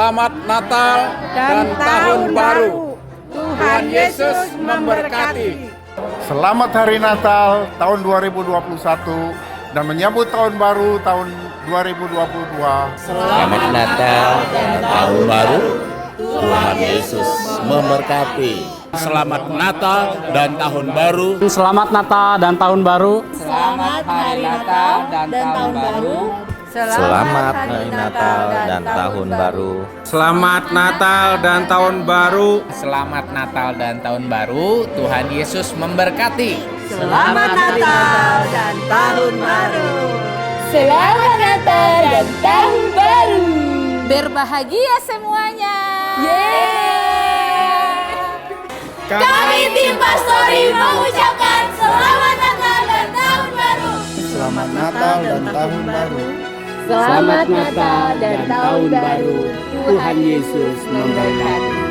Selamat Natal dan Tahun Baru. Tuhan Yesus memberkati. Selamat Hari Natal tahun 2021 dan menyambut tahun baru tahun 2022. Selamat Natal dan Tahun Baru. Tuhan Yesus memberkati. Selamat Natal dan Tahun Baru. Selamat Natal dan Tahun Baru. Selamat Hari Natal dan Tahun Baru. Selamat Hari Natal dan Tahun Baru. Selamat Natal dan Tahun Baru. Selamat Natal dan Tahun Baru. Tuhan Yesus memberkati. Selamat Natal dan Tahun Baru. Selamat Natal dan Tahun Baru. Berbahagia semuanya. Kami tim Pastori mengucapkan Selamat Natal dan Tahun Baru. Selamat Natal dan Tahun Baru. Selamat Natal dan Tahun Baru. Tuhan Yesus memberkati.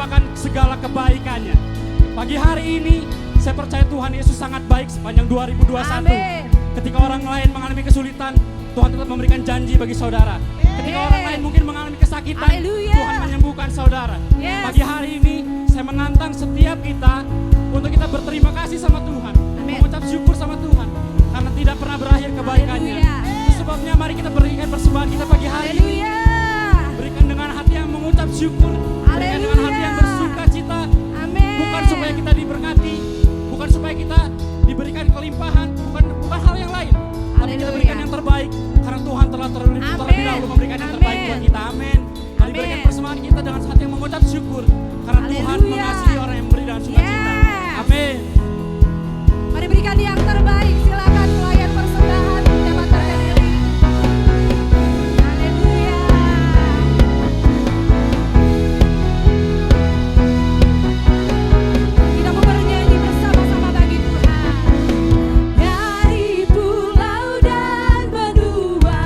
melupakan segala kebaikannya. Pagi hari ini saya percaya Tuhan Yesus sangat baik sepanjang 2021. Amin. Ketika orang lain mengalami kesulitan, Tuhan tetap memberikan janji bagi saudara. Ketika orang lain mungkin mengalami kesakitan, Haleluya. Tuhan menyembuhkan saudara. Yes. Pagi hari ini saya menantang setiap kita untuk kita berterima kasih sama Tuhan, mengucap syukur sama Tuhan karena tidak pernah berakhir kebaikannya. Haleluya. Itu sebabnya mari kita berikan persembahan kita pagi hari ini. Haleluya. Berikan dengan hati yang mengucap syukur, berikan dengan hati yang bersuka cita. Amin. Bukan supaya kita diberkati, bukan supaya kita diberikan kelimpahan, bukan hal yang lain, tapi kita berikan yang terbaik karena Tuhan telah terlebih dahulu memberikan yang terbaik buat kita. Amin. Mari berikan persembahan kita dengan hati yang mengucap syukur karena Tuhan mengasihi orang yang memberi dengan sukacita. Amin. Mari berikan yang terbaik. Silakan pelayan persembahan mendapatkan diri. Haleluya. Kita mau bernyanyi bersama-sama bagi Tuhan. Dari pulau dan benua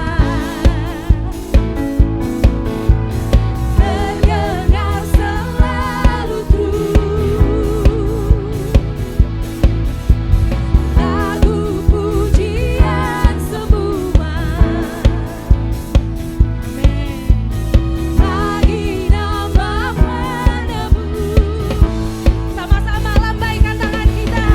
terdengar selalu lagu pujian semua. Bagi nama menebus. Sama-sama lambaikan tangan kita.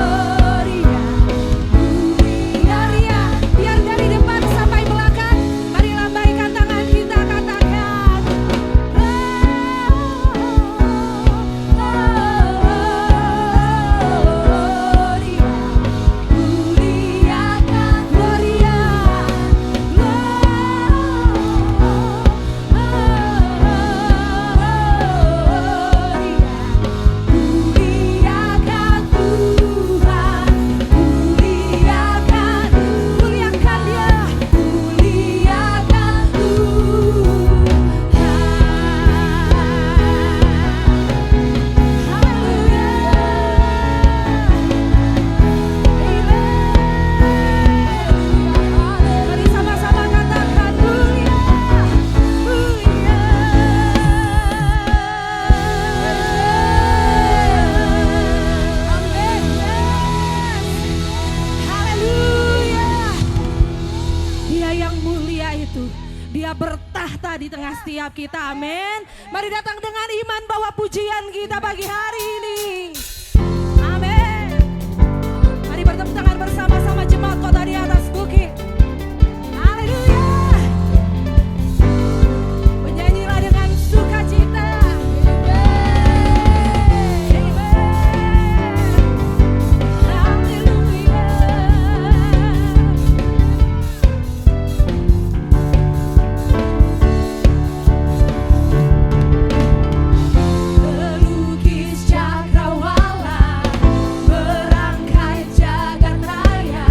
Gloria, muliakan biar dari depan sampai belakang. Mari lambaikan tangan kita, katakan Gloria, muliakan Gloria, muliakan Tuhan, muliakan Dia, muliakan Tuhan. Haleluya. Mari sama-sama katakan mulia, mulia. Amin. Haleluya. Dia yang mulia itu, Dia bertahta di tengah setiap kita. Amin. Mari datang dengan iman bahwa pujian kita pagi hari ini. Amin. Mari bertepuk tangan bersama-sama jemaat kota di atas bukit. Haleluya. Menyanyilah dengan sukacita. Amen. Haleluya. Pelukis cakrawala, merangkai jagat raya,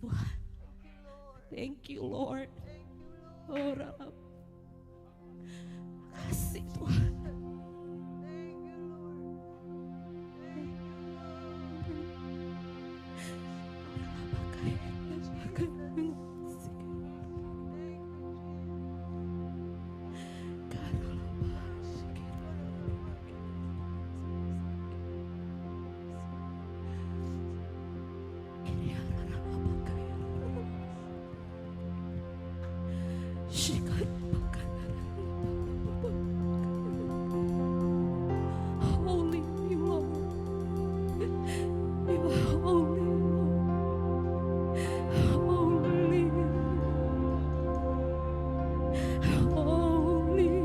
Tuhan. Thank you Lord. Oh Rab. Kasih Tuhan. Holy you Lord. You are holy Lord. Holy. Holy.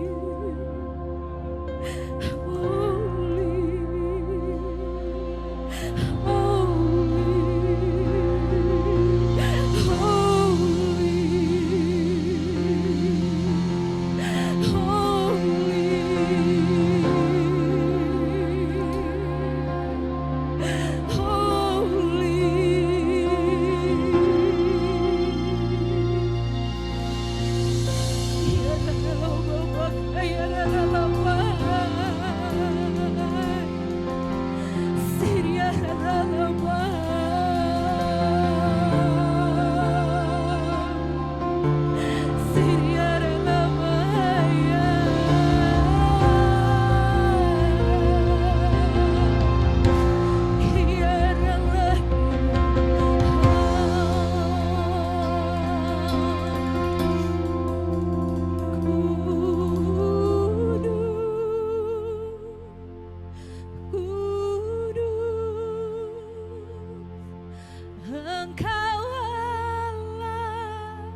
Engkau Allah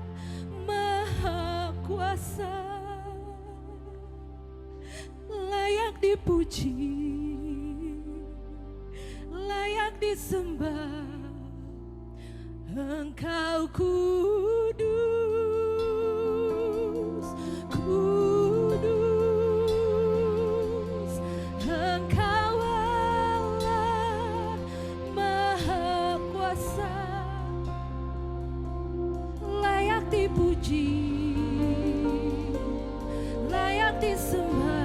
Maha Kuasa, layak dipuji, layak disembah. Engkau kudus, kudus. Engkau Allah Maha Kuasa, layak dipuji, layak disembah.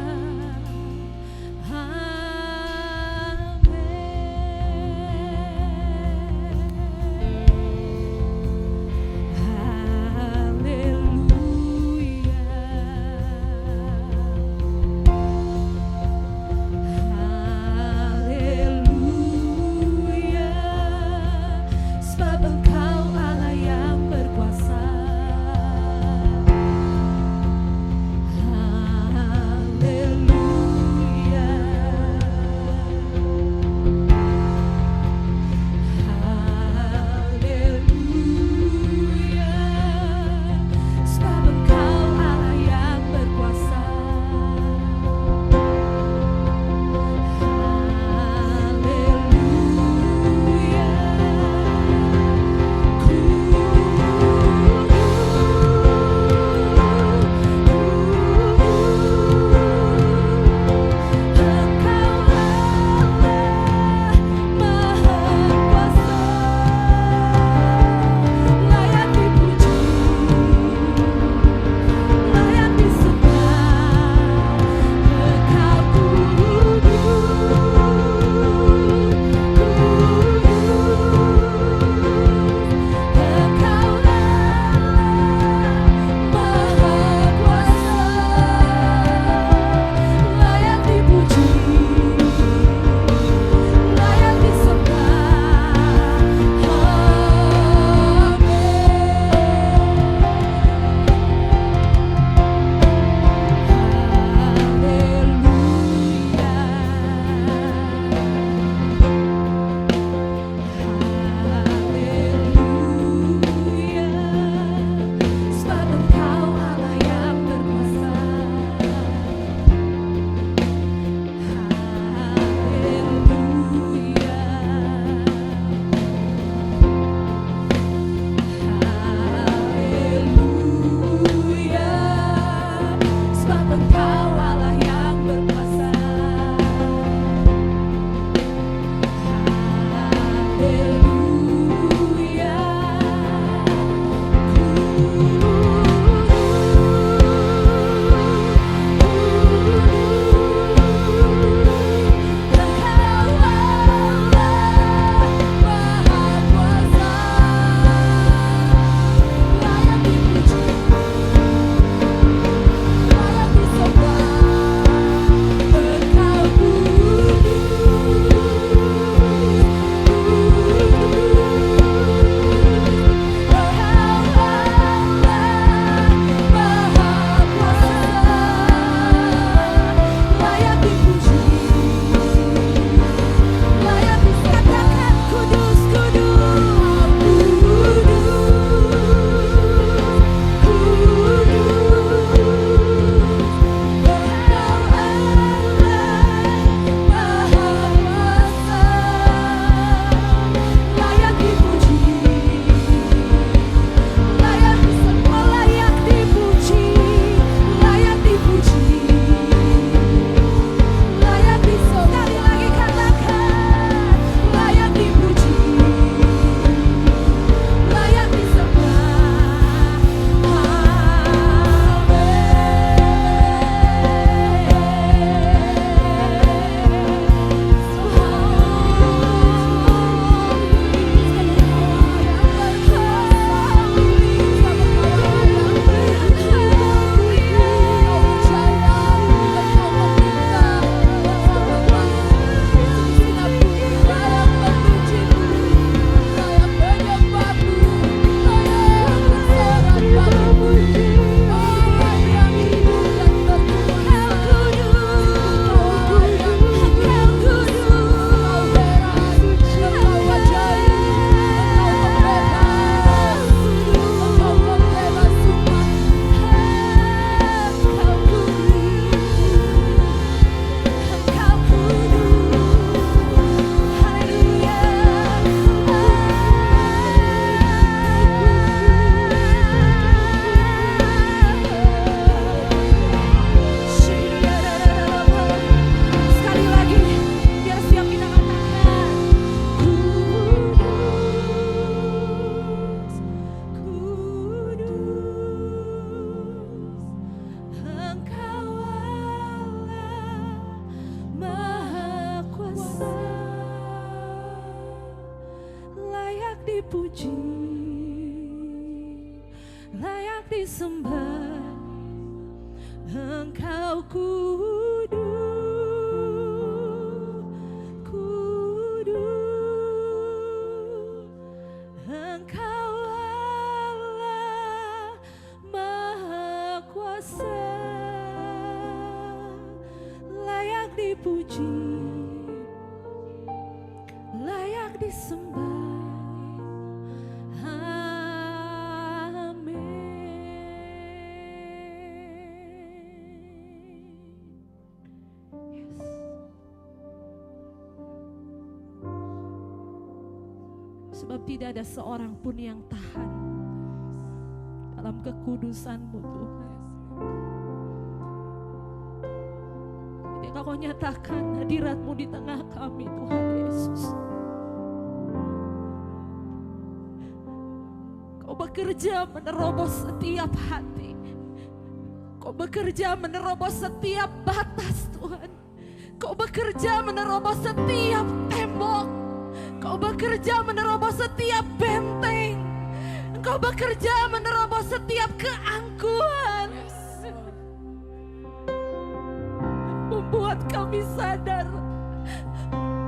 dipuji, layak disembah. Engkau kudus, kudus. Engkau Allah Maha Kuasa, layak dipuji, layak disembah. Sebab tidak ada seorang pun yang tahan dalam kekudusan-Mu Tuhan. Ketika Kau nyatakan hadirat-Mu di tengah kami Tuhan Yesus, Kau bekerja menerobos setiap hati, Kau bekerja menerobos setiap batas Tuhan. Kau bekerja menerobos setiap tembok, Kau bekerja menerobos setiap benteng, Engkau bekerja menerobos setiap keangkuhan, membuat kami sadar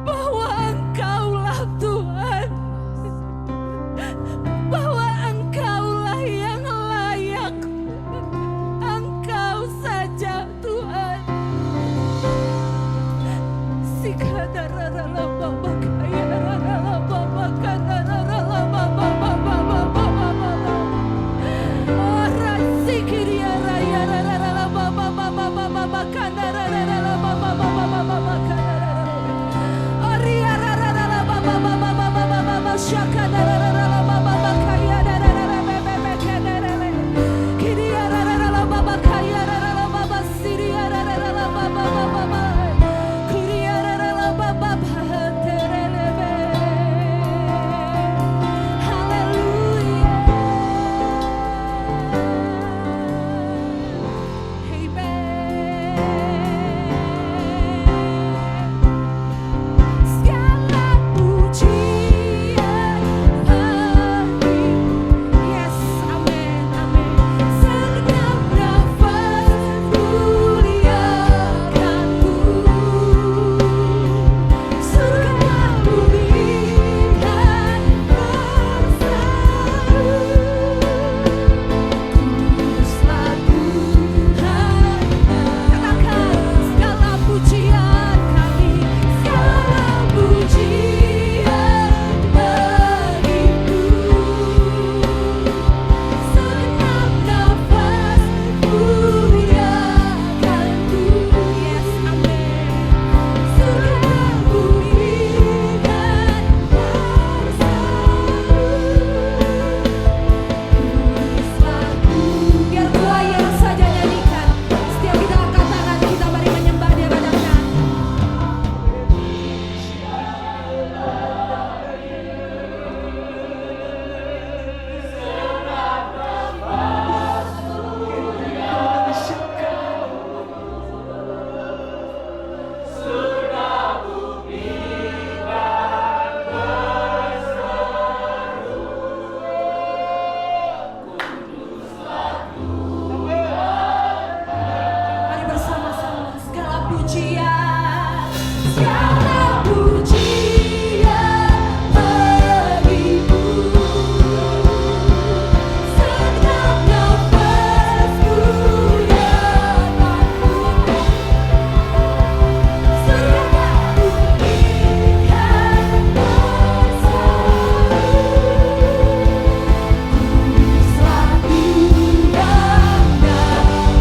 bahwa Engkaulah Tuhan, bahwa Engkaulah yang layak, Engkau saja Tuhan.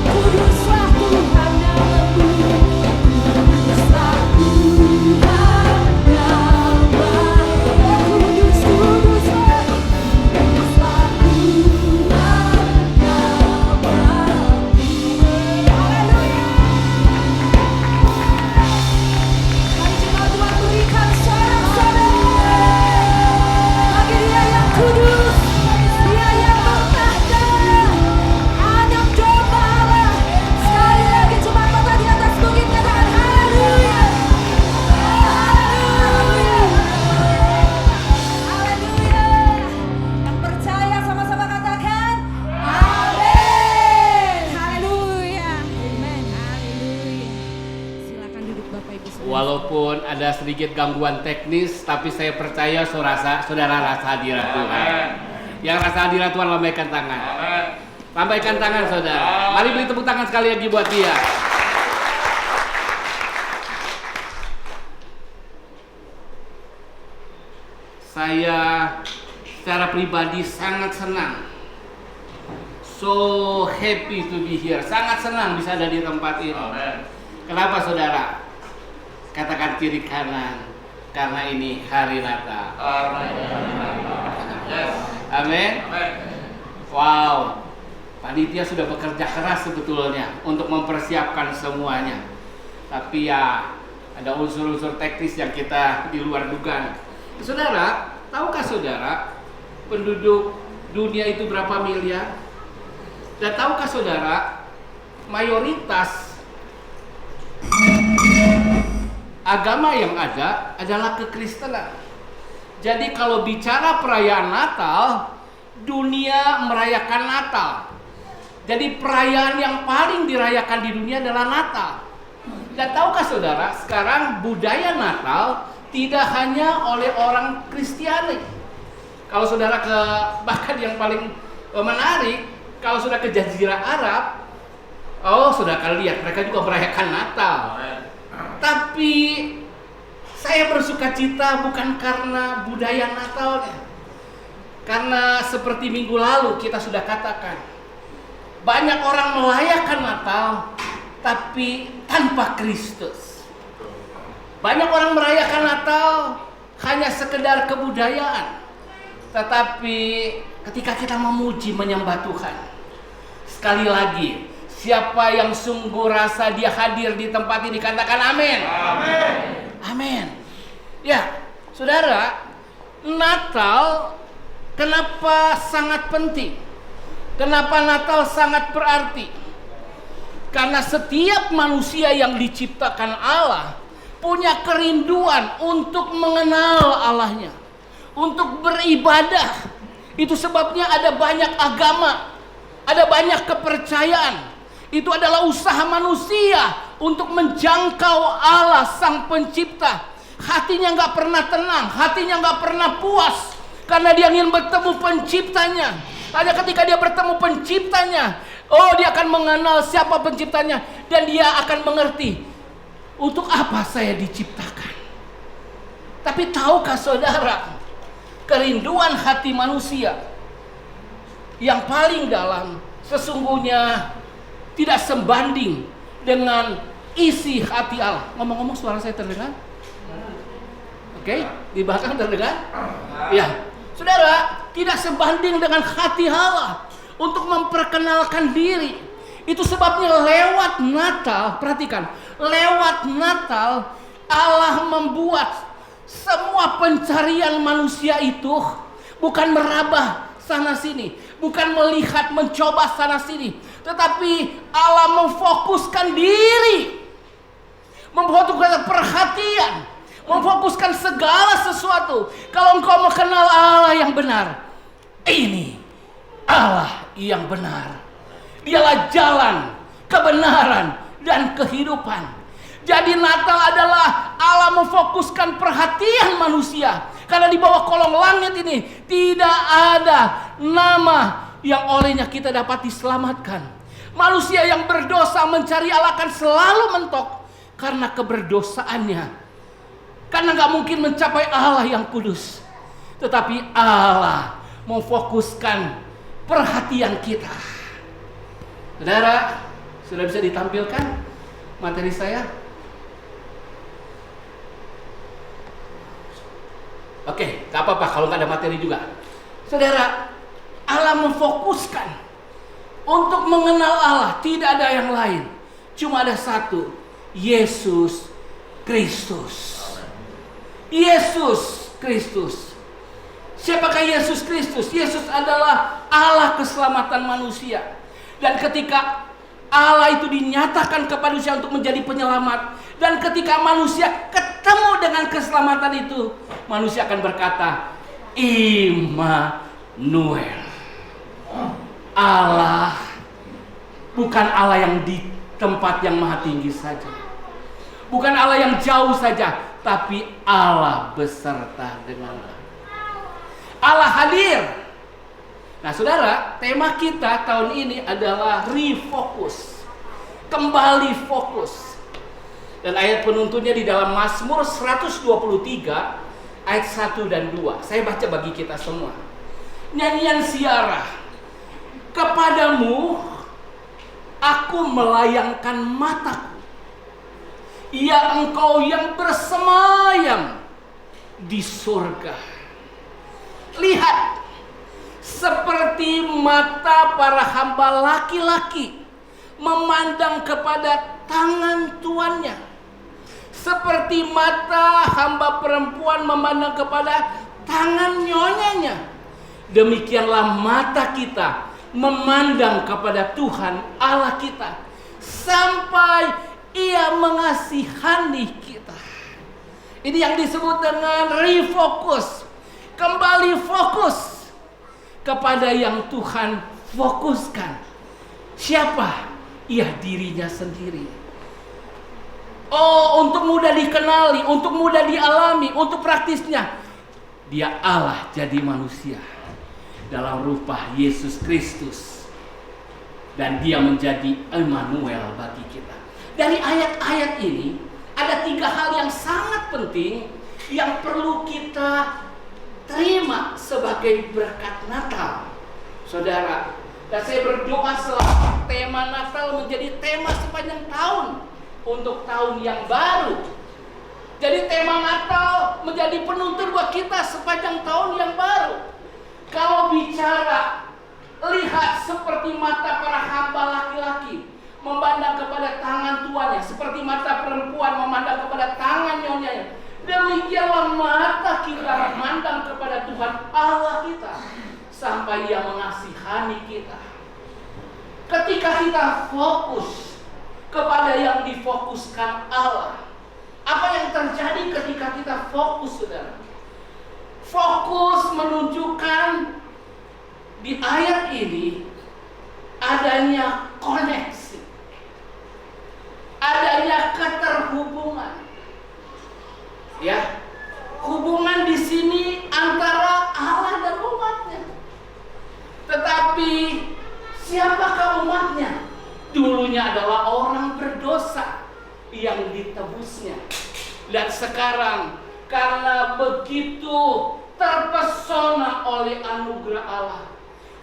Kuduslah Tuhan namamu, kuduslah Tuhan. Walaupun ada sedikit gangguan teknis, tapi saya percaya saudara rasa hadirat Tuhan. Yang rasa hadirat Tuhan, lambaikan tangan. Lambaikan tangan saudara. Mari beri tepuk tangan sekali lagi buat dia. Saya secara pribadi sangat senang. So happy to be here. Sangat senang bisa ada di tempat ini. Kenapa saudara? Katakan kiri kanan. Karena ini hari Natal. Amin. Wow. Panitia sudah bekerja keras sebetulnya untuk mempersiapkan semuanya. Tapi ya ada unsur-unsur teknis yang kita di luar dugaan. Saudara, tahukah saudara penduduk dunia itu berapa miliar? Dan tahukah saudara mayoritas agama yang ada adalah kekristenan. Jadi kalau bicara perayaan Natal, dunia merayakan Natal. Jadi perayaan yang paling dirayakan di dunia adalah Natal. Dan tahukah saudara, sekarang budaya Natal tidak hanya oleh orang Kristiani. Kalau saudara ke, bahkan yang paling menarik, kalau sudah ke Jazirah Arab, sudah akan lihat mereka juga merayakan Natal. Tapi saya bersuka cita bukan karena budaya Natalnya. Karena seperti minggu lalu kita sudah katakan, banyak orang merayakan Natal tapi tanpa Kristus. Banyak orang merayakan Natal hanya sekedar kebudayaan. Tetapi ketika kita memuji menyembah Tuhan, sekali lagi, siapa yang sungguh rasa dia hadir di tempat ini, katakan amin. Amin. Amin. Ya, saudara, Natal kenapa sangat penting? Kenapa Natal sangat berarti? Karena setiap manusia yang diciptakan Allah punya kerinduan untuk mengenal Allahnya, untuk beribadah. Itu sebabnya ada banyak agama, ada banyak kepercayaan. Itu adalah usaha manusia untuk menjangkau Allah sang pencipta. Hatinya nggak pernah tenang, hatinya nggak pernah puas, karena dia ingin bertemu penciptanya. Hanya ketika dia bertemu penciptanya, dia akan mengenal siapa penciptanya, dan dia akan mengerti untuk apa saya diciptakan. Tapi tahukah saudara, kerinduan hati manusia yang paling dalam sesungguhnya tidak sebanding dengan isi hati Allah. Ngomong-ngomong, suara saya terdengar? Oke, di belakang terdengar? Ya, saudara, tidak sebanding dengan hati Allah untuk memperkenalkan diri. Itu sebabnya lewat Natal, perhatikan, lewat Natal Allah membuat semua pencarian manusia itu bukan meraba sana sini, bukan melihat mencoba sana sini, tetapi Allah memfokuskan diri, memfokuskan perhatian, memfokuskan segala sesuatu. Kalau engkau mengenal Allah yang benar, ini Allah yang benar. Dialah jalan, kebenaran, dan kehidupan. Jadi Natal adalah Allah memfokuskan perhatian manusia. Karena di bawah kolong langit ini tidak ada nama yang olehnya kita dapat diselamatkan. Manusia yang berdosa mencari Allah akan selalu mentok karena keberdosaannya. Karena gak mungkin mencapai Allah yang kudus. Tetapi Allah memfokuskan perhatian kita. Saudara, sudah bisa ditampilkan materi saya? Oke, gak apa-apa kalau gak ada materi juga. Saudara, Allah memfokuskan untuk mengenal Allah. Tidak ada yang lain, cuma ada satu, Yesus Kristus. Yesus Kristus. Siapakah Yesus Kristus? Yesus adalah Allah keselamatan manusia. Dan ketika Allah itu dinyatakan kepada manusia untuk menjadi penyelamat, dan ketika manusia ketemu dengan keselamatan itu, manusia akan berkata, Immanuel. Allah bukan Allah yang di tempat yang maha tinggi saja, Bukan Allah yang jauh saja, tapi Allah beserta denganmu. Allah hadir. Nah saudara, tema kita tahun ini adalah refocus. Kembali fokus. Dan ayat penuntunnya di dalam Mazmur 123 ayat 1 dan 2. Saya baca bagi kita semua. Nyanyian Siarah. Kepadamu aku melayangkan mataku. Ya engkau yang bersemayam di surga. Lihat, seperti mata para hamba laki-laki memandang kepada tangan tuannya, seperti mata hamba perempuan memandang kepada tangan nyonyanya. Demikianlah mata kita memandang kepada Tuhan Allah kita, sampai Ia mengasihani kita. Ini yang disebut dengan refocus. Kembali fokus kepada yang Tuhan fokuskan. Siapa? Ia dirinya sendiri. Oh, untuk mudah dikenali, untuk mudah dialami, untuk praktisnya, Dia Allah jadi manusia dalam rupa Yesus Kristus, dan Dia menjadi Immanuel bagi kita. Dari ayat-ayat ini ada 3 hal yang sangat penting yang perlu kita terima sebagai berkat Natal, saudara. Dan saya berdoa selalu tema Natal menjadi tema sepanjang tahun untuk tahun yang baru. Jadi tema Natal menjadi penuntun buat kita sepanjang tahun yang baru. Kalau bicara, lihat seperti mata para hamba laki-laki memandang kepada tangan tuannya, seperti mata perempuan memandang kepada tangan nyonyanya. Demikianlah mata kita memandang kepada Tuhan Allah kita, sampai Ia mengasihani kita. Ketika kita fokus kepada yang difokuskan Allah, apa yang terjadi ketika kita fokus, saudara? Fokus menunjukkan di ayat ini adanya koneksi, adanya keterhubungan. Ya, hubungan di sini antara Allah dan umatnya. Tetapi siapakah umatnya? Dulunya adalah orang berdosa yang ditebusnya. Dan sekarang karena begitu terpesona oleh anugerah Allah,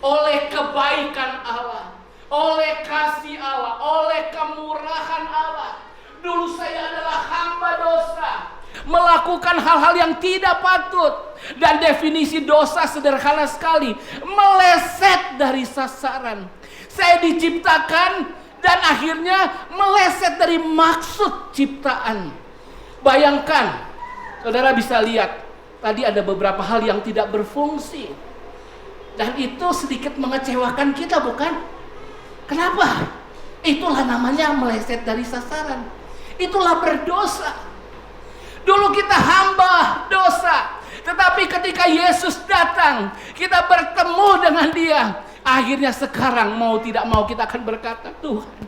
oleh kebaikan Allah, oleh kasih Allah, oleh kemurahan Allah. Dulu saya adalah hamba dosa, melakukan hal-hal yang tidak patut. Dan definisi dosa sederhana sekali, meleset dari sasaran. Saya diciptakan dan akhirnya meleset dari maksud ciptaan. Bayangkan, saudara bisa lihat, tadi ada beberapa hal yang tidak berfungsi. Dan itu sedikit mengecewakan kita, bukan? Kenapa? Itulah namanya meleset dari sasaran. Itulah berdosa. Dulu kita hamba dosa, tetapi ketika Yesus datang, kita bertemu dengan Dia. Akhirnya sekarang mau tidak mau kita akan berkata, Tuhan,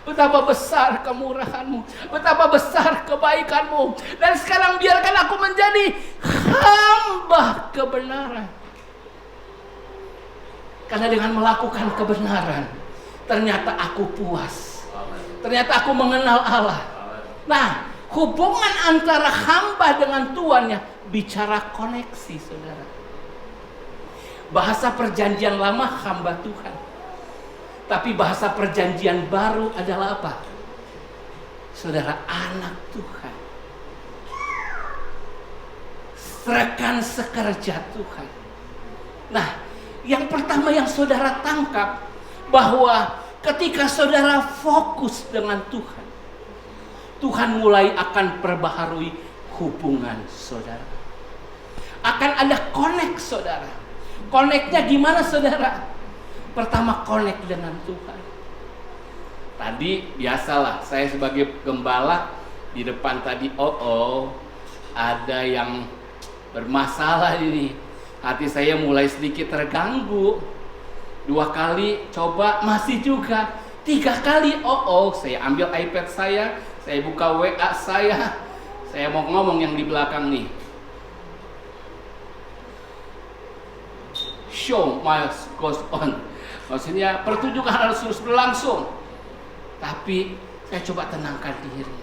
betapa besar kemurahan-Mu, betapa besar kebaikan-Mu. Dan sekarang biarkan aku menjadi hamba kebenaran. Karena dengan melakukan kebenaran, ternyata aku puas. Ternyata aku mengenal Allah. Nah, hubungan antara hamba dengan tuannya bicara koneksi, saudara. Bahasa perjanjian lama hamba Tuhan. Tapi bahasa perjanjian baru adalah apa? Saudara, anak Tuhan. Rekan sekerja Tuhan. Nah, yang pertama yang saudara tangkap, bahwa ketika saudara fokus dengan Tuhan, Tuhan mulai akan perbaharui hubungan saudara. Akan ada connect, saudara. Connect-nya gimana, saudara? Pertama, connect dengan Tuhan. Tadi biasalah, saya sebagai gembala di depan tadi, ada yang bermasalah ini. Hati saya mulai sedikit terganggu. 2 kali coba masih juga. 3 kali, saya ambil iPad saya Saya buka WA saya mau ngomong yang di belakang nih. Show must goes on. Maksudnya pertunjukan harus terus berlangsung. Tapi saya coba tenangkan diri.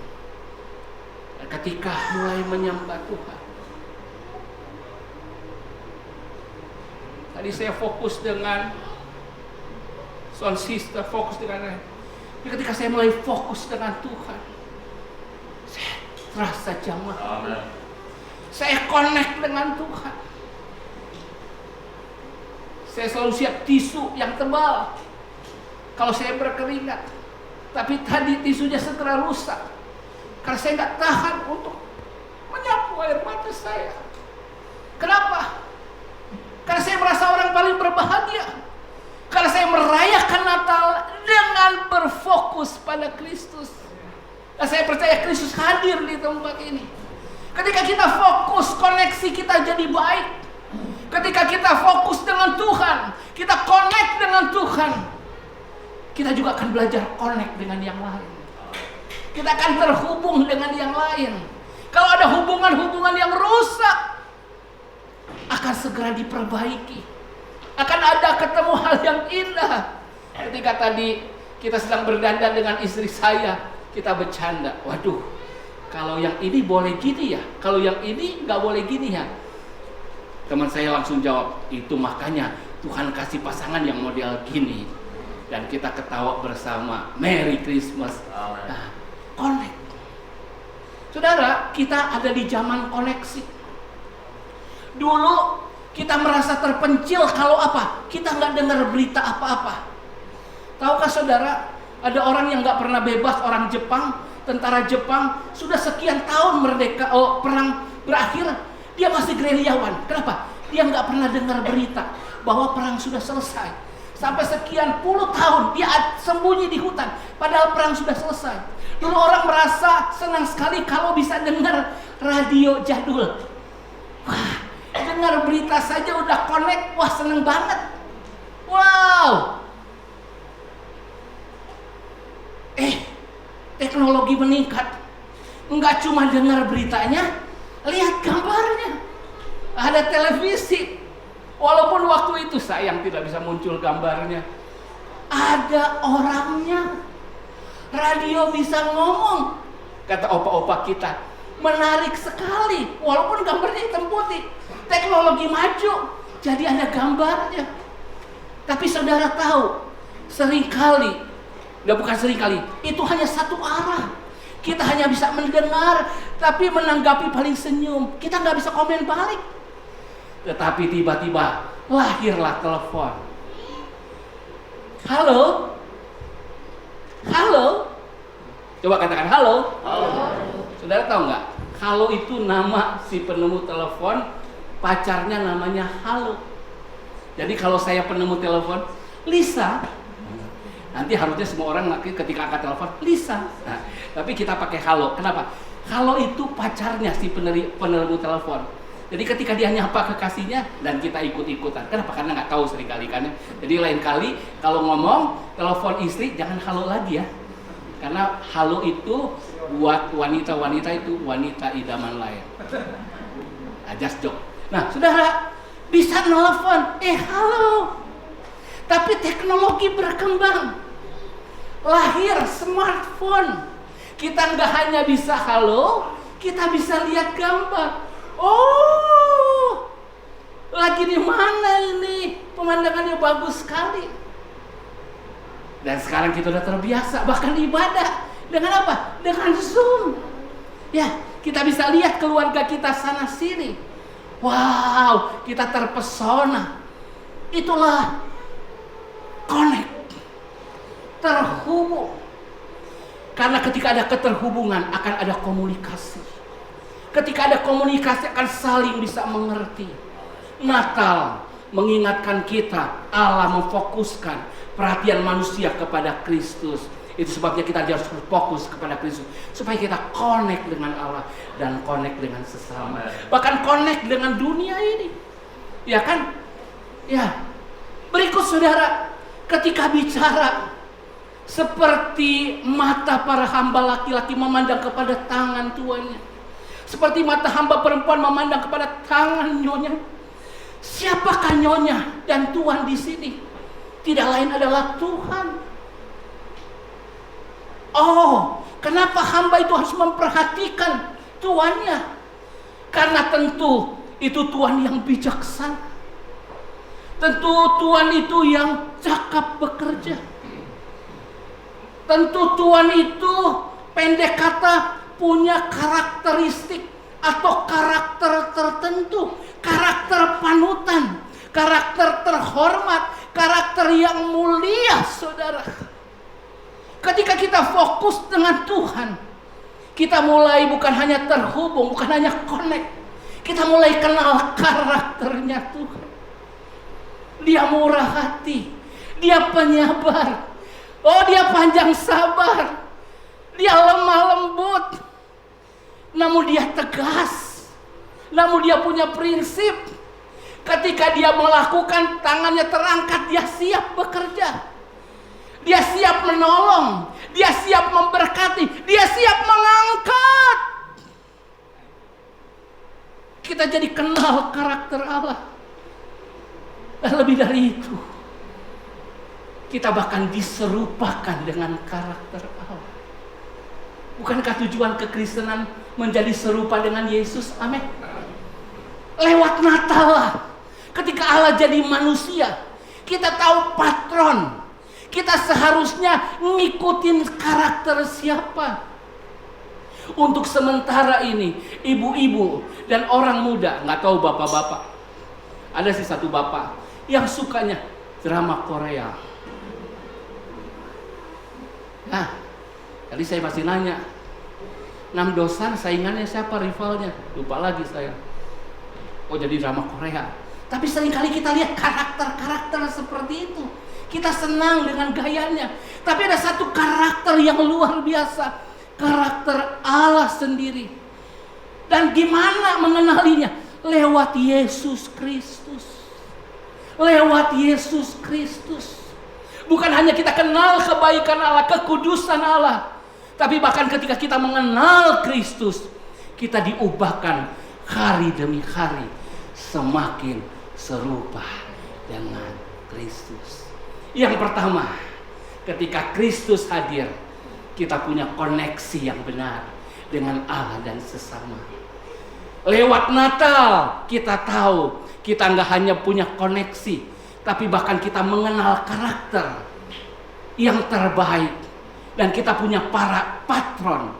Ketika mulai menyembah Tuhan, tadi saya fokus dengan sound system, fokus dengan. Tapi ketika saya mulai fokus dengan Tuhan, saya terasa jamaah. Saya connect dengan Tuhan. Saya selalu siap tisu yang tebal kalau saya berkeringat. Tapi tadi tisunya segera rusak karena saya nggak tahan untuk menyapu air mata saya. Kenapa? Karena saya merasa orang paling berbahagia. Karena saya merayakan Natal dengan berfokus pada Kristus. Dan saya percaya Kristus hadir di tempat ini. Ketika kita fokus, koneksi kita jadi baik. Ketika kita fokus dengan Tuhan, kita connect dengan Tuhan, kita juga akan belajar connect dengan yang lain. Kita akan terhubung dengan yang lain. Kalau ada hubungan-hubungan yang rusak, akan segera diperbaiki. Akan ada ketemu hal yang indah. Ketika tadi kita sedang berdandan dengan istri saya, kita bercanda. Waduh, kalau yang ini boleh gini ya, kalau yang ini nggak boleh gini ya. Teman saya langsung jawab, itu makanya Tuhan kasih pasangan yang model gini. Dan kita ketawa bersama, Merry Christmas. Nah, connect. Saudara, kita ada di zaman koneksi. Dulu kita merasa terpencil kalau apa? Kita nggak dengar berita apa-apa. Tahukah saudara, ada orang yang nggak pernah bebas, orang Jepang, tentara Jepang, sudah sekian tahun merdeka, perang berakhir, dia masih gerilyawan. Kenapa? Dia nggak pernah dengar berita bahwa perang sudah selesai. Sampai sekian puluh tahun dia sembunyi di hutan, padahal perang sudah selesai. Dulu orang merasa senang sekali kalau bisa dengar radio jadul. Wah, dengar berita saja udah connect, wah seneng banget. Wow. Teknologi meningkat. Enggak cuma dengar beritanya, lihat gambarnya. Ada televisi. Walaupun waktu itu sayang tidak bisa muncul gambarnya. Ada orangnya. Radio bisa ngomong. Kata opa-opa kita, menarik sekali. Walaupun gambarnya hitam putih. Teknologi maju, jadi ada gambarnya. Tapi saudara tahu, seringkali, bukan seringkali, itu hanya satu arah. Kita hanya bisa mendengar, tapi menanggapi paling senyum. Kita nggak bisa komen balik. Tetapi tiba-tiba lahirlah telepon. Halo? Halo? Coba katakan halo. Halo. Saudara tahu nggak? Halo itu nama si penemu telepon, pacarnya namanya Halo. Jadi kalau saya penemu telepon, Lisa, nanti harusnya semua orang ketika angkat telepon, Lisa. Nah, tapi kita pakai Halo. Kenapa? Halo itu pacarnya si penemu telepon. Jadi ketika dia nyapa kekasihnya dan kita ikut-ikutan. Kenapa? Karena nggak tahu seringkali kan. Jadi lain kali kalau ngomong telepon istri jangan halo lagi ya. Karena halo itu buat wanita-wanita itu wanita idaman lain. Just joke. Nah, saudara bisa nelfon, halo. Tapi teknologi berkembang. Lahir smartphone. Kita nggak hanya bisa halo, kita bisa lihat gambar. Oh, lagi di mana ini? Pemandangannya bagus sekali. Dan sekarang kita udah terbiasa, bahkan ibadah dengan apa? Dengan Zoom. Ya, kita bisa lihat keluarga kita sana sini. Wow, kita terpesona. Itulah connect, terhubung. Karena ketika ada keterhubungan akan ada komunikasi. Ketika ada komunikasi akan saling bisa mengerti. Natal mengingatkan kita, Allah memfokuskan perhatian manusia kepada Kristus. Itu sebabnya kita harus fokus kepada Kristus supaya kita connect dengan Allah dan connect dengan sesama. Bahkan connect dengan dunia ini. Ya kan? Ya. Berikut saudara, ketika bicara Seperti mata para hamba laki-laki memandang kepada tangan tuannya, seperti mata hamba perempuan memandang kepada tangan nyonya. Siapakah nyonya dan tuan di sini? Tidak lain adalah Tuhan. Oh, kenapa hamba itu harus memperhatikan tuannya? Karena tentu itu Tuhan yang bijaksana. Tentu Tuhan itu yang cakap bekerja. Tentu Tuhan itu pendek kata punya karakteristik atau karakter tertentu, karakter panutan, karakter terhormat, karakter yang mulia, saudara. Ketika kita fokus dengan Tuhan, kita mulai bukan hanya terhubung, bukan hanya connect, kita mulai kenal karakternya Tuhan. Dia murah hati, dia penyabar, oh dia panjang sabar, dia lemah lembut, namun dia tegas, namun dia punya prinsip. Ketika dia melakukan, tangannya terangkat, dia siap bekerja, dia siap menolong, dia siap memberkati, dia siap mengangkat. Kita jadi kenal karakter Allah. Dan lebih dari itu, kita bahkan diserupakan dengan karakter Allah. Bukankah tujuan kekristenan menjadi serupa dengan Yesus? Amin. Lewat Natal lah, ketika Allah jadi manusia, kita tahu patron. Kita seharusnya ngikutin karakter siapa. Untuk sementara ini, ibu-ibu dan orang muda, nggak tahu bapak-bapak. Ada sih satu bapak yang sukanya drama Korea. Nah, tadi saya masih nanya, 6 dosan saingannya siapa, rivalnya? Lupa lagi saya. Oh, jadi drama Korea. Tapi seringkali kita lihat karakter-karakter seperti itu. Kita senang dengan gayanya. Tapi ada satu karakter yang luar biasa, karakter Allah sendiri. Dan gimana mengenalinya? Lewat Yesus Kristus. Lewat Yesus Kristus. Bukan hanya kita kenal kebaikan Allah, kekudusan Allah, tapi bahkan ketika kita mengenal Kristus, kita diubahkan hari demi hari semakin serupa dengan Kristus. Yang pertama, ketika Kristus hadir, kita punya koneksi yang benar dengan Allah dan sesama. Lewat Natal kita tahu kita nggak hanya punya koneksi, tapi bahkan kita mengenal karakter yang terbaik, dan kita punya para patron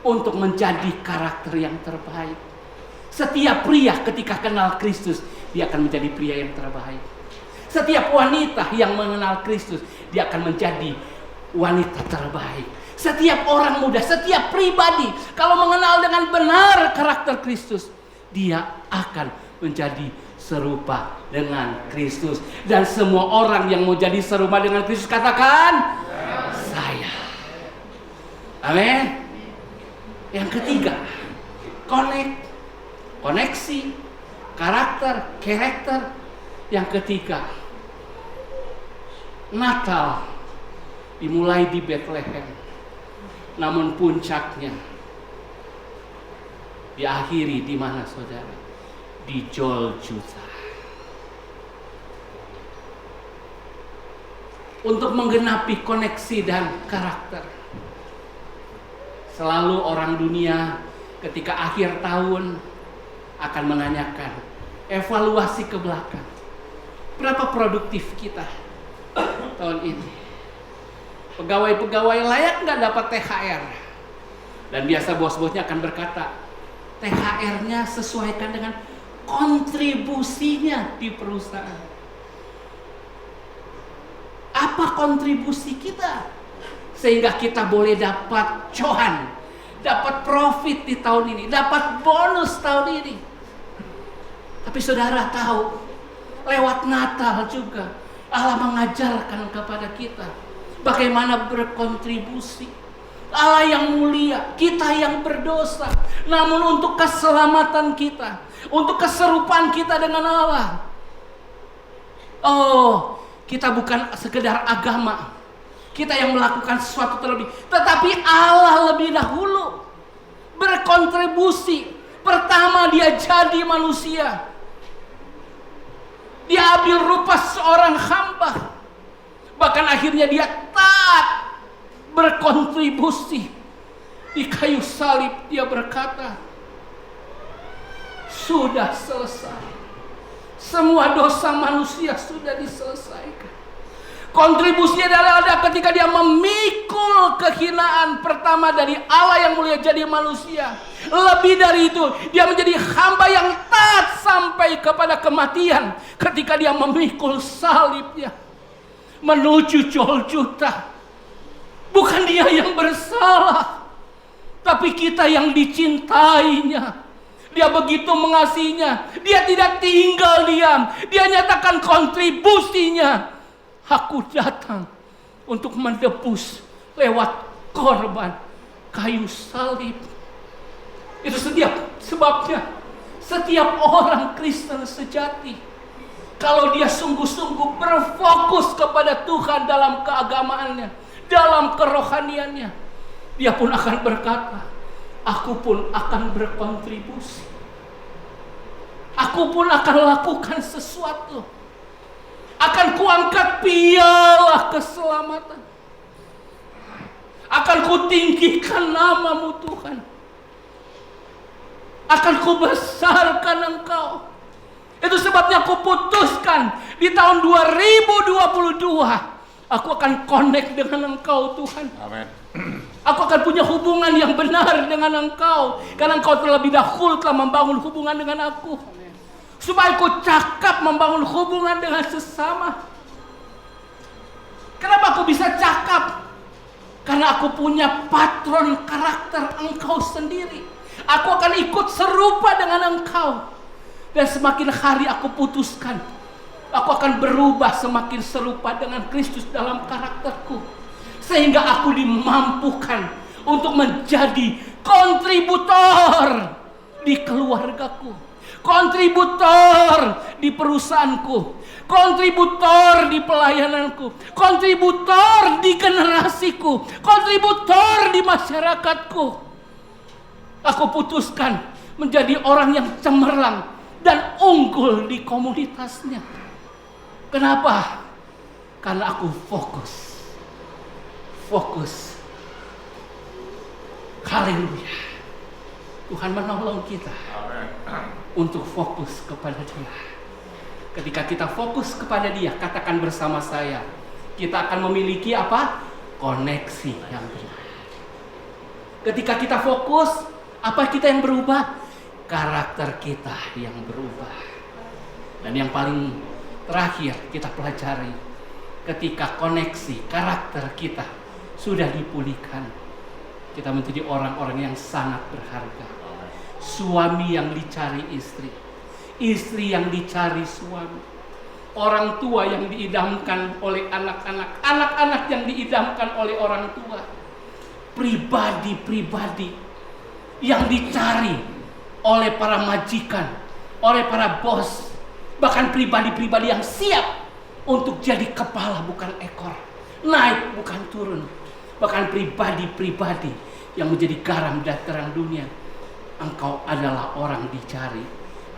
untuk menjadi karakter yang terbaik. Setiap pria ketika kenal Kristus, dia akan menjadi pria yang terbaik. Setiap wanita yang mengenal Kristus, dia akan menjadi wanita terbaik. Setiap orang muda, setiap pribadi, kalau mengenal dengan benar karakter Kristus, dia akan menjadi serupa dengan Kristus. Dan semua orang yang mau jadi serupa dengan Kristus, katakan saya. Amin. Yang ketiga, koneksi, karakter. Yang ketiga, Natal dimulai di Bethlehem, namun puncaknya diakhiri di mana, saudara? Di Golgota. Untuk menggenapi koneksi dan karakter, selalu orang dunia ketika akhir tahun akan menanyakan evaluasi ke belakang. Berapa produktif kita tahun ini? Pegawai-pegawai layak nggak dapat THR? Dan biasa bos-bosnya akan berkata, THR-nya sesuaikan dengan kontribusinya di perusahaan. Apa kontribusi kita sehingga kita boleh dapat cuan, dapat profit di tahun ini, dapat bonus tahun ini? Tapi saudara tahu, lewat Natal juga Allah mengajarkan kepada kita bagaimana berkontribusi. Allah yang mulia, kita yang berdosa, namun untuk keselamatan kita, untuk keserupaan kita dengan Allah. Oh, kita bukan sekedar agama, kita yang melakukan sesuatu terlebih. Tetapi Allah lebih dahulu berkontribusi. Pertama dia jadi manusia. Dia ambil rupa seorang hamba. Bahkan akhirnya dia taat, berkontribusi. Di kayu salib dia berkata, sudah selesai. Semua dosa manusia sudah diselesaikan. Kontribusinya adalah ketika dia memikul kehinaan pertama dari Allah yang mulia jadi manusia. Lebih dari itu, dia menjadi hamba yang taat sampai kepada kematian ketika dia memikul salibnya menuju Golgota. Bukan dia yang bersalah, tapi kita yang dicintainya. Dia begitu mengasihinya. Dia tidak tinggal diam. Dia nyatakan kontribusinya. Aku datang untuk menebus lewat korban kayu salib. Itu sebabnya setiap orang Kristen sejati, kalau dia sungguh-sungguh berfokus kepada Tuhan dalam keagamaannya, dalam kerohaniannya, dia pun akan berkata, aku pun akan berkontribusi. Aku pun akan lakukan sesuatu. Akan kuangkat piala keselamatan. Akan kutinggikan namamu Tuhan. Akan kubesarkan Engkau. Itu sebabnya aku putuskan di tahun 2022, aku akan connect dengan Engkau Tuhan. Amin. Aku akan punya hubungan yang benar dengan Engkau. Karena Engkau terlebih dahulu telah membangun hubungan dengan aku. Supaya aku cakap membangun hubungan dengan sesama. Kenapa aku bisa cakap? Karena aku punya patron karakter Engkau sendiri. Aku akan ikut serupa dengan Engkau. Dan semakin hari aku putuskan, aku akan berubah semakin serupa dengan Kristus dalam karakterku. Sehingga aku dimampukan untuk menjadi kontributor di keluargaku, kontributor di perusahaanku, kontributor di pelayananku, kontributor di generasiku, kontributor di masyarakatku. Aku putuskan menjadi orang yang cemerlang dan unggul di komunitasnya. Kenapa? Karena aku fokus. Haleluya. Tuhan menolong kita untuk fokus kepada Dia. Ketika kita fokus kepada Dia, katakan bersama saya, kita akan memiliki apa? Koneksi yang benar. Ketika kita fokus, apa kita yang berubah? Karakter kita yang berubah. Dan yang paling terakhir kita pelajari, ketika koneksi karakter kita sudah dipulihkan, kita menjadi orang-orang yang sangat berharga. Suami yang dicari istri, istri yang dicari suami, orang tua yang diidamkan oleh anak-anak, anak-anak yang diidamkan oleh orang tua, pribadi-pribadi yang dicari oleh para majikan, oleh para bos, bahkan pribadi-pribadi yang siap untuk jadi kepala bukan ekor, naik bukan turun, bahkan pribadi-pribadi yang menjadi garam dan terang dunia. Engkau adalah orang dicari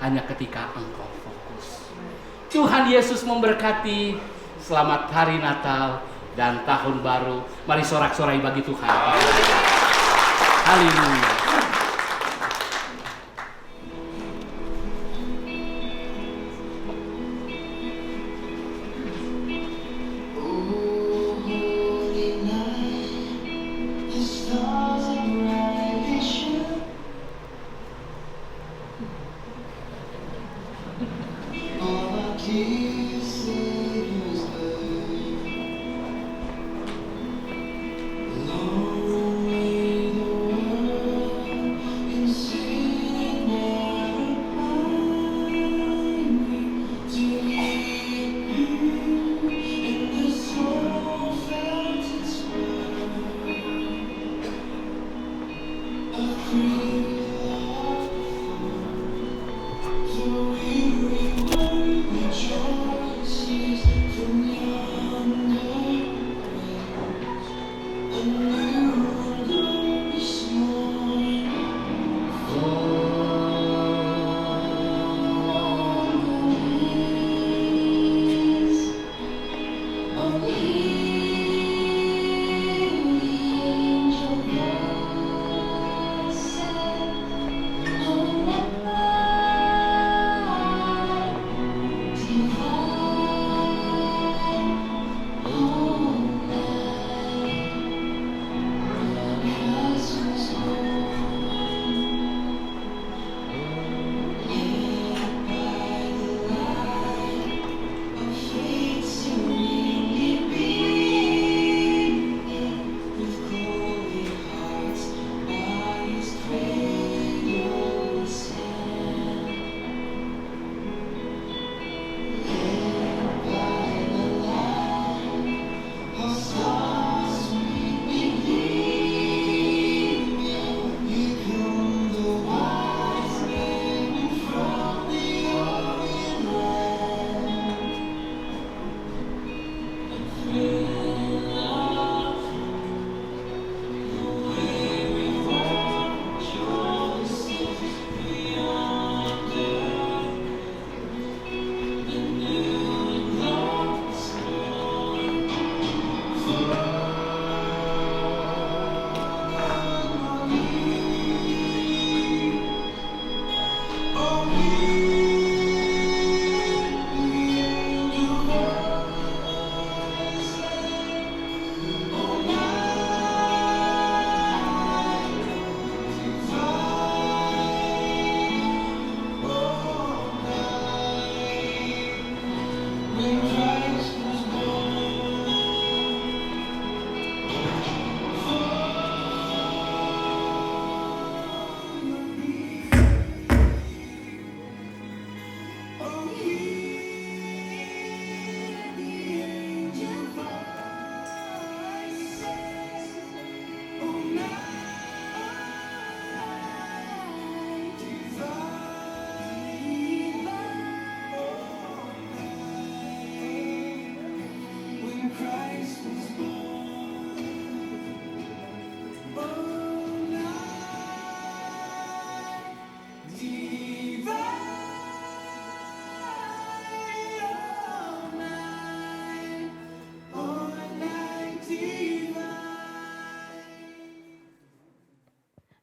hanya ketika engkau fokus. Tuhan Yesus memberkati. Selamat hari Natal dan Tahun Baru. Mari sorak-sorai bagi Tuhan. Haleluya.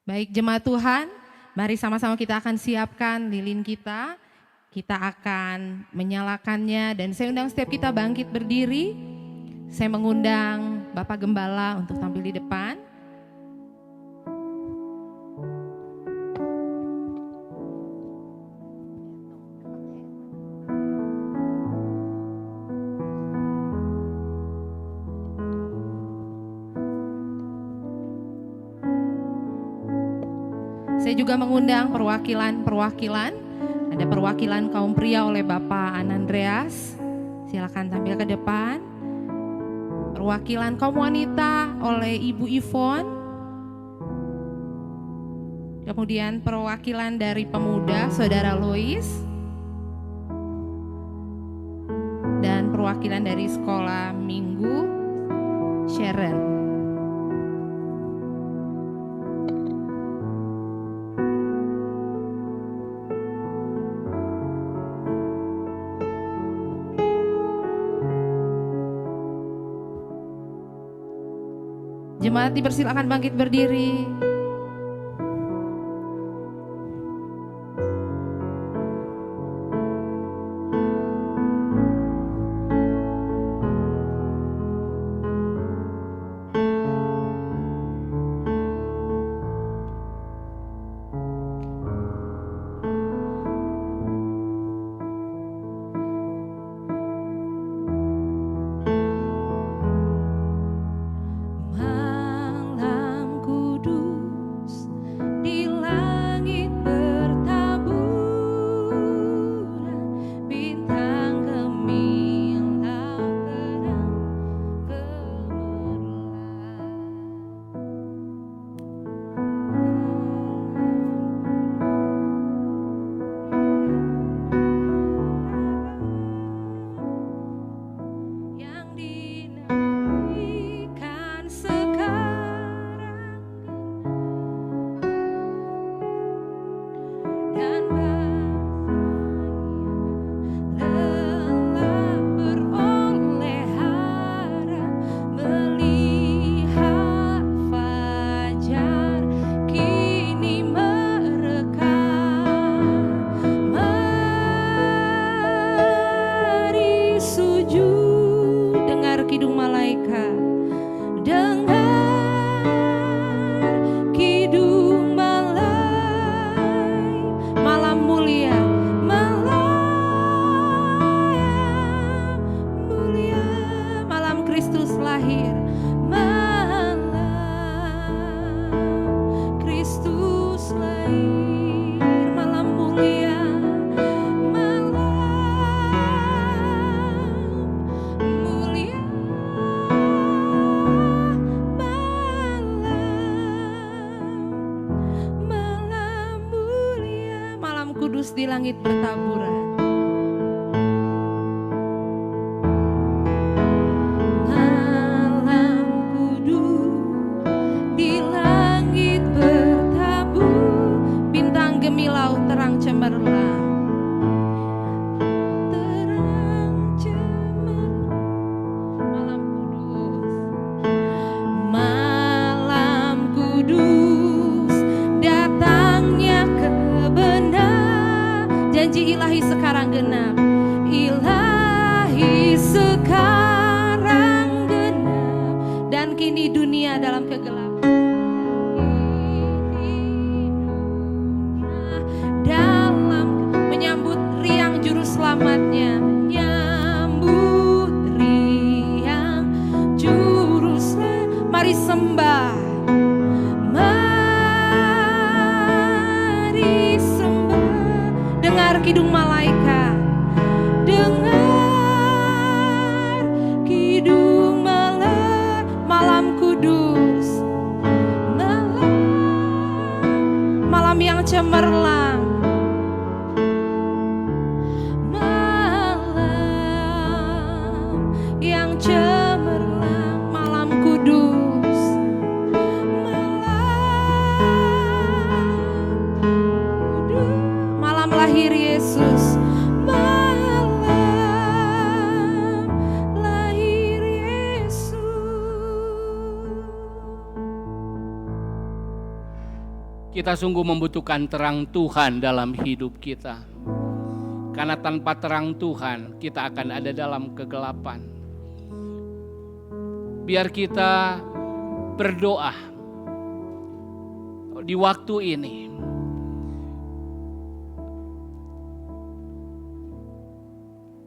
Baik jemaat Tuhan, mari sama-sama kita akan siapkan lilin kita. Kita akan menyalakannya dan saya undang setiap kita bangkit berdiri. Saya mengundang Bapak Gembala untuk tampil di depan. Saya juga mengundang perwakilan-perwakilan. Ada perwakilan kaum pria oleh Bapak Anandreas. Silakan tampil ke depan. Perwakilan kaum wanita oleh Ibu Ivon. Kemudian perwakilan dari pemuda Saudara Lois. Dan perwakilan dari sekolah Minggu Sharon. Jemaat dipersilakan bangkit berdiri. Kudus di langit bertaburan. Malam kudus di langit bertabur, bintang gemilau terang cemerlang. Terang cemerlang. Malam kudus. Malam kudus datangnya kebenaran. Janji ilahi sekarang genap. Ilahi sekarang genap. Dan kini dunia dalam kegelapan. Dalam menyambut riang juru selamatnya. Menyambut riang juru selamat. Mari sembah. Dengar kidung malaikat, dengar kidung malam kudus, malam yang cemerlang, malam yang cemerlang, malam kudus, malam kudus. lahir Yesus, malam lahir Yesus. Kita sungguh membutuhkan terang Tuhan dalam hidup kita. Karena tanpa terang Tuhan, kita akan ada dalam kegelapan. Biar kita berdoa di waktu ini.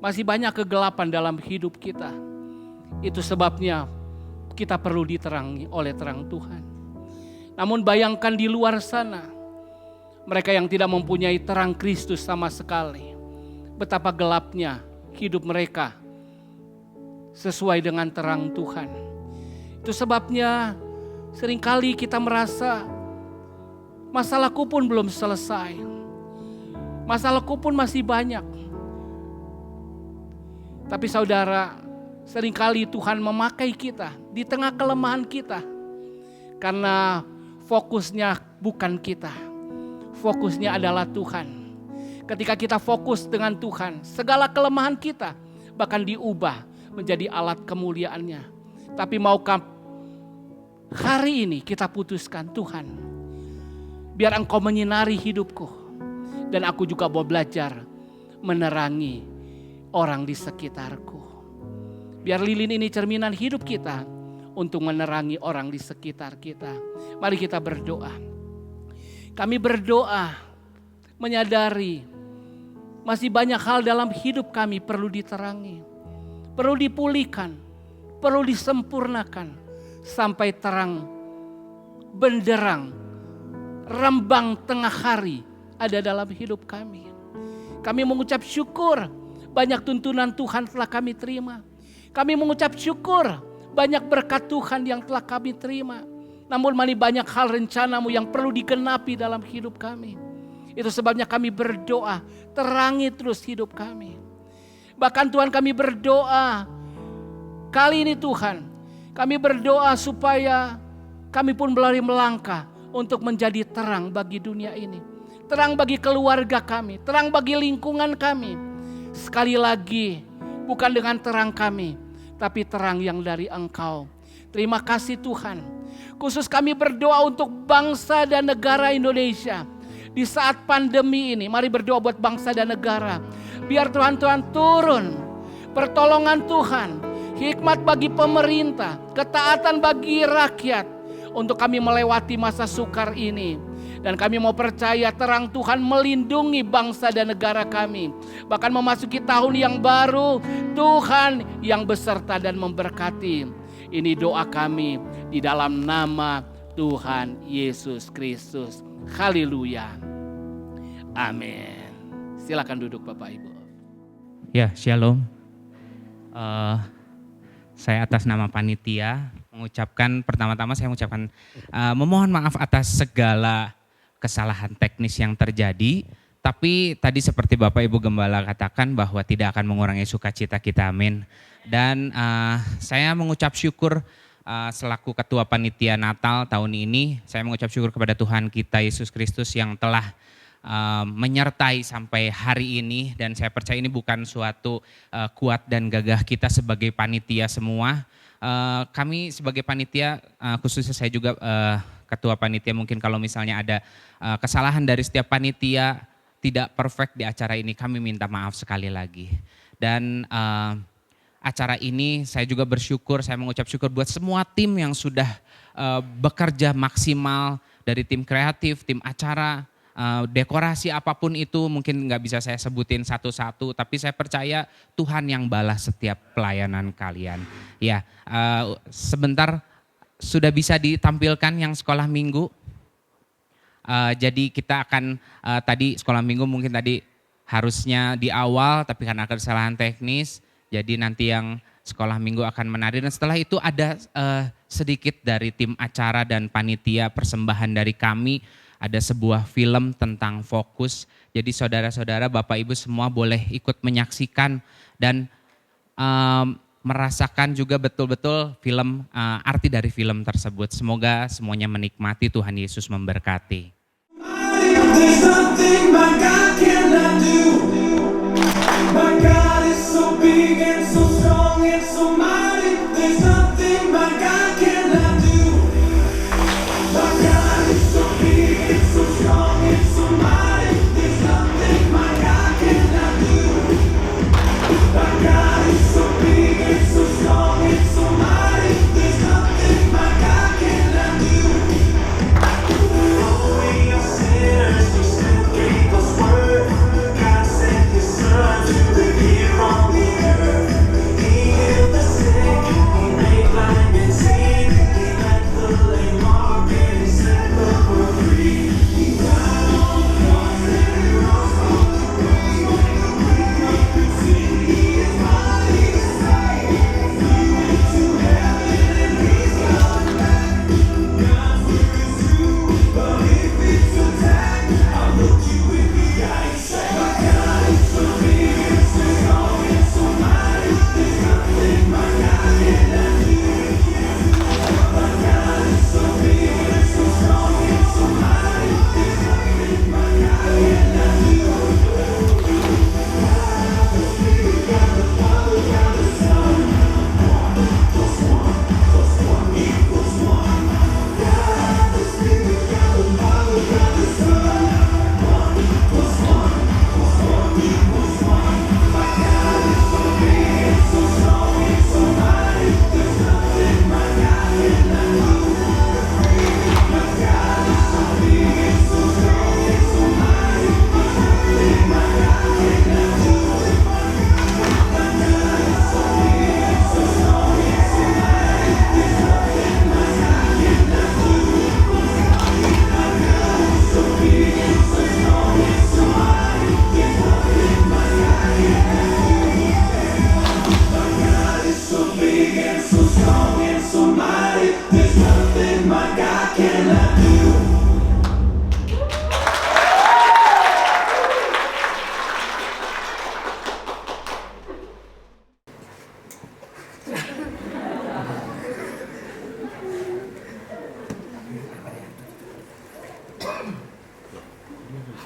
Masih banyak kegelapan dalam hidup kita. Itu sebabnya kita perlu diterangi oleh terang Tuhan. Namun bayangkan di luar sana, mereka yang tidak mempunyai terang Kristus sama sekali, betapa gelapnya hidup mereka sesuai dengan terang Tuhan. Itu sebabnya seringkali kita merasa masalahku pun belum selesai. Masalahku pun masih banyak. Tapi saudara, seringkali Tuhan memakai kita di tengah kelemahan kita. Karena fokusnya bukan kita. Fokusnya adalah Tuhan. Ketika kita fokus dengan Tuhan, segala kelemahan kita bahkan diubah menjadi alat kemuliaannya. Tapi maukah hari ini kita putuskan, Tuhan, biar Engkau menyinari hidupku. Dan aku juga mau belajar menerangi orang di sekitarku. Biar lilin ini cerminan hidup kita untuk menerangi orang di sekitar kita. Mari kita berdoa. Kami berdoa menyadari masih banyak hal dalam hidup kami perlu diterangi, perlu dipulihkan, perlu disempurnakan sampai terang benderang rembang tengah hari ada dalam hidup kami. Kami mengucap syukur banyak tuntunan Tuhan telah kami terima. Kami mengucap syukur banyak berkat Tuhan yang telah kami terima. Namun masih banyak hal rencana-Mu yang perlu digenapi dalam hidup kami. Itu sebabnya kami berdoa, terangi terus hidup kami. Bahkan Tuhan kami berdoa, kali ini Tuhan, kami berdoa supaya kami pun berlari melangkah untuk menjadi terang bagi dunia ini. Terang bagi keluarga kami, terang bagi lingkungan kami. Sekali lagi, bukan dengan terang kami, tapi terang yang dari Engkau. Terima kasih Tuhan. Khusus kami berdoa untuk bangsa dan negara Indonesia. Di saat pandemi ini, mari berdoa buat bangsa dan negara. Biar Tuhan turun. Pertolongan Tuhan. Hikmat bagi pemerintah. Ketaatan bagi rakyat. Untuk kami melewati masa sukar ini. Dan kami mau percaya terang Tuhan melindungi bangsa dan negara kami. Bahkan memasuki tahun yang baru, Tuhan yang beserta dan memberkati. Ini doa kami di dalam nama Tuhan Yesus Kristus. Haleluya. Amin. Silakan duduk Bapak Ibu. Ya, shalom. Saya atas nama panitia mengucapkan, pertama-tama saya mengucapkan memohon maaf atas segala kesalahan teknis yang terjadi. Tapi tadi seperti Bapak Ibu Gembala katakan bahwa tidak akan mengurangi sukacita kita, amin. Dan saya mengucap syukur selaku ketua panitia Natal tahun ini, saya mengucap syukur kepada Tuhan kita Yesus Kristus yang telah menyertai sampai hari ini. Dan saya percaya ini bukan suatu kuat dan gagah kita sebagai panitia semua. Kami sebagai panitia, khususnya saya juga ketua panitia, mungkin kalau misalnya ada kesalahan dari setiap panitia, tidak perfect di acara ini, kami minta maaf sekali lagi. Dan acara ini saya juga bersyukur, saya mengucap syukur buat semua tim yang sudah bekerja maksimal, dari tim kreatif, tim acara, dekorasi apapun itu mungkin nggak bisa saya sebutin satu-satu, tapi saya percaya Tuhan yang balas setiap pelayanan kalian. Ya, sebentar sudah bisa ditampilkan yang sekolah minggu. Jadi kita akan tadi sekolah minggu mungkin tadi harusnya di awal, tapi karena kesalahan teknis, jadi nanti yang sekolah minggu akan menari. Dan setelah itu ada sedikit dari tim acara dan panitia persembahan dari kami, ada sebuah film tentang fokus. Jadi saudara-saudara, Bapak Ibu semua boleh ikut menyaksikan dan merasakan juga betul-betul film, arti dari film tersebut. Semoga semuanya menikmati, Tuhan Yesus memberkati.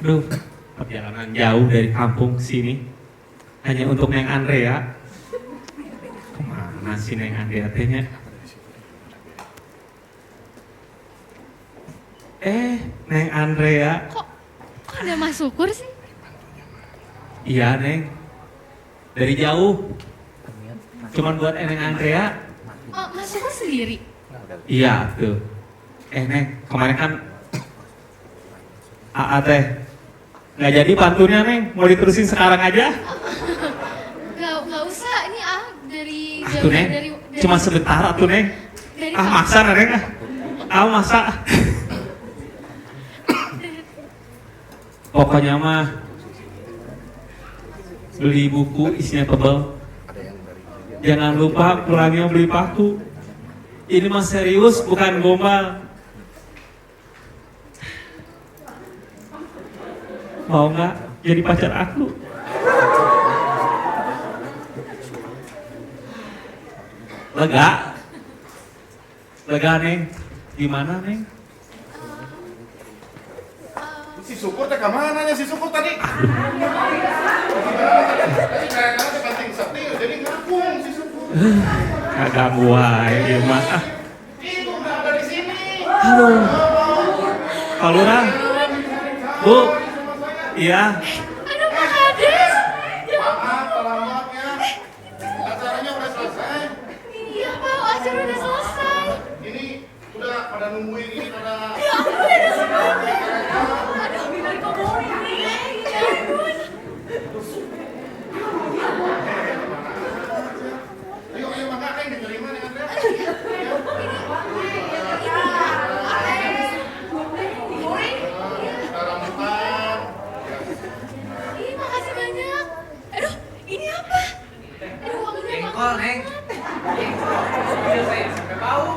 Aduh, perjalanan jauh dari kampung ke sini hanya untuk Neng Andrea. Kemana sih Neng Andrea teh-nya? Neng Andrea. Kok ada Mas Syukur sih? Iya Neng, dari jauh. Cuman buat Neng Andrea. Oh, Mas Syukur sendiri? Iya tuh. Neng, kemarin kan AA teh nggak jadi pantunnya Neng, mau diterusin sekarang aja? Gak usah, ini dari Tuh Neng, cuma sebentar tuh Neng. Maksa Neng, maksa. Pokoknya mah beli buku isinya tebal. Jangan lupa pulangnya beli paku. Ini mah serius, bukan gombal. Mau nggak jadi pacar aku? Lega Neng. Gimana Neng? Si Syukur teh kemana nya si Syukur tadi? Jadi ngapung si Syukur. Kagak wae ieu mah. Itu udah ada di sini. Aduh. Pak Lurah. Bu. Iya. Aduh, Pak Kades. Maaf terlambatnya. Acaranya udah selesai. Iya, Pak, acara udah selesai. Ini udah pada nungguin ini pada. Ya ampun, ada semua. Aduh, dari komori ini. Ya ampun. Ayo maka yang diterima nih Andrea. Ini makasih banyak. Aduh, ini apa? Aduh, wanginya Jengkol, Neng. Jengkol. Sampai bau.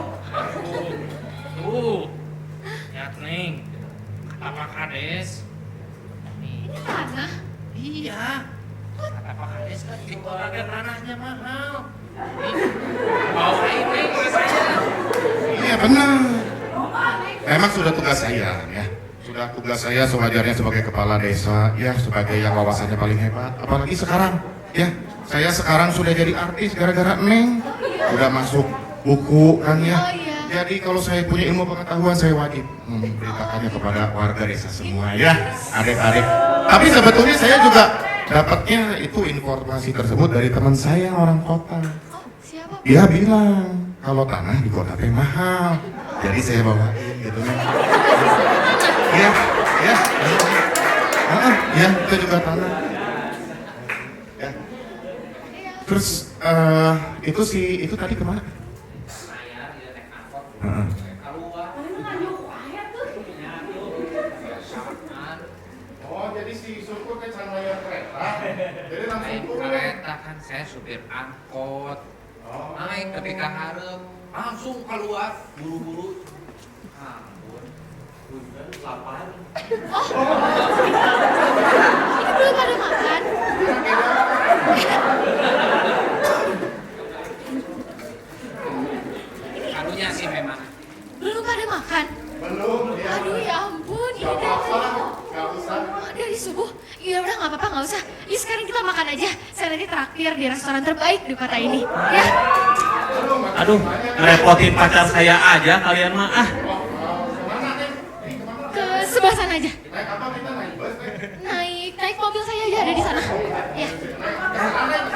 Lihat Neng, apa Kades? ini tanah. Iya. Kata Pak Kades kan jengkol harga tanahnya mahal. Mau ini rasanya. Iya benar. Memang sudah tugas saya ya. Sudah tugas saya sewajarnya sebagai kepala desa ya, sebagai yang wawasannya paling hebat. Apalagi sekarang ya, saya sekarang sudah jadi artis gara-gara Neng. Udah masuk buku kan ya. Jadi kalau saya punya ilmu pengetahuan saya wajib memberitakannya kepada warga desa semua ya, adik-adik. Tapi sebetulnya saya juga dapatnya itu informasi tersebut dari teman saya orang kota. Siapa? Dia bilang kalau tanah di kota teh mahal. Jadi saya bawain gitu nih. Iya, ya. Ya, itu juga tanah. Ya. Terus itu tadi kemana? Oh, jadi si Syukur teh can layar kereta. Jadi langsung turun. Kereta kan saya supir angkot. Naik ketika hareup langsung keluar buru-buru. Ampun. Udah lapar. Ini belum pada makan. Kanunya sih memang. Belum pada makan. Belum, ya. Aduh, ya ampun. Ini Gak apa-apa, gak usah. dari subuh. Ya udah nggak apa-apa, nggak usah. Yuk sekarang kita makan aja. Saya nanti traktir di restoran terbaik di kota ini. Ya. Aduh, ngerepotin pacar saya aja kalian mah. Ke sebelah sana aja. Naik apa kita naik bus? Naik mobil saya aja ada di sana. Ya.